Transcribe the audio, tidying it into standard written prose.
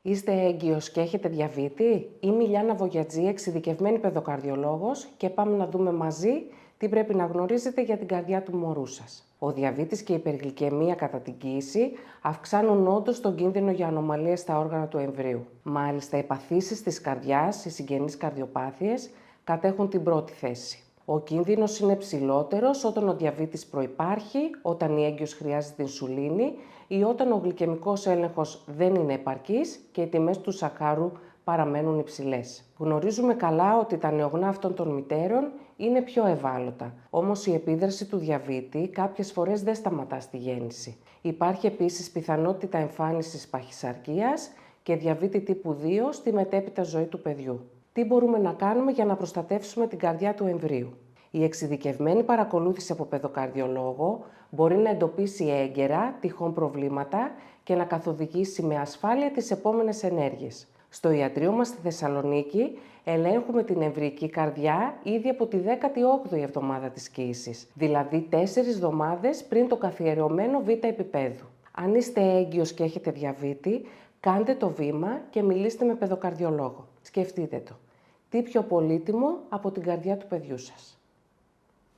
Είστε έγκυος και έχετε διαβήτη? Είμαι η Λιάννα Βογιατζή, εξειδικευμένη παιδοκαρδιολόγος και πάμε να δούμε μαζί τι πρέπει να γνωρίζετε για την καρδιά του μωρού σας. Ο διαβήτης και η υπεργλυκαιμία κατά την κοίηση αυξάνουν όντως τον κίνδυνο για ανομαλίες στα όργανα του εμβρίου. Μάλιστα, οι παθήσεις της καρδιάς, οι συγγενείς καρδιοπάθειες, κατέχουν την πρώτη θέση. Ο κίνδυνος είναι ψηλότερος όταν ο διαβήτης προϋπάρχει, όταν η έγκυος χρειάζεται ινσουλίνη ή όταν ο γλυκαιμικός έλεγχος δεν είναι επαρκής και οι τιμές του σακχάρου παραμένουν υψηλές. Γνωρίζουμε καλά ότι τα νεογνά αυτών των μητέρων είναι πιο ευάλωτα. Όμως η επίδραση του διαβήτη κάποιες φορές δεν σταματά στη γέννηση. Υπάρχει επίσης πιθανότητα εμφάνισης παχυσαρκίας και διαβήτη τύπου 2 στη μετέπειτα ζωή του παιδιού. Τι μπορούμε να κάνουμε για να προστατεύσουμε την καρδιά του εμβρίου? Η εξειδικευμένη παρακολούθηση από παιδοκαρδιολόγο μπορεί να εντοπίσει έγκαιρα τυχόν προβλήματα και να καθοδηγήσει με ασφάλεια τις επόμενες ενέργειες. Στο ιατρείο μας στη Θεσσαλονίκη ελέγχουμε την εμβρυϊκή καρδιά ήδη από τη 18η εβδομάδα της κοίησης, δηλαδή 4 εβδομάδες πριν το καθιερωμένο β' επίπεδου. Αν είστε έγκυος και έχετε διαβήτη, κάντε το βήμα και μιλήστε με παιδοκαρδιολόγο. Σκεφτείτε το. Τι πιο πολύτιμο από την καρδιά του παιδιού σας?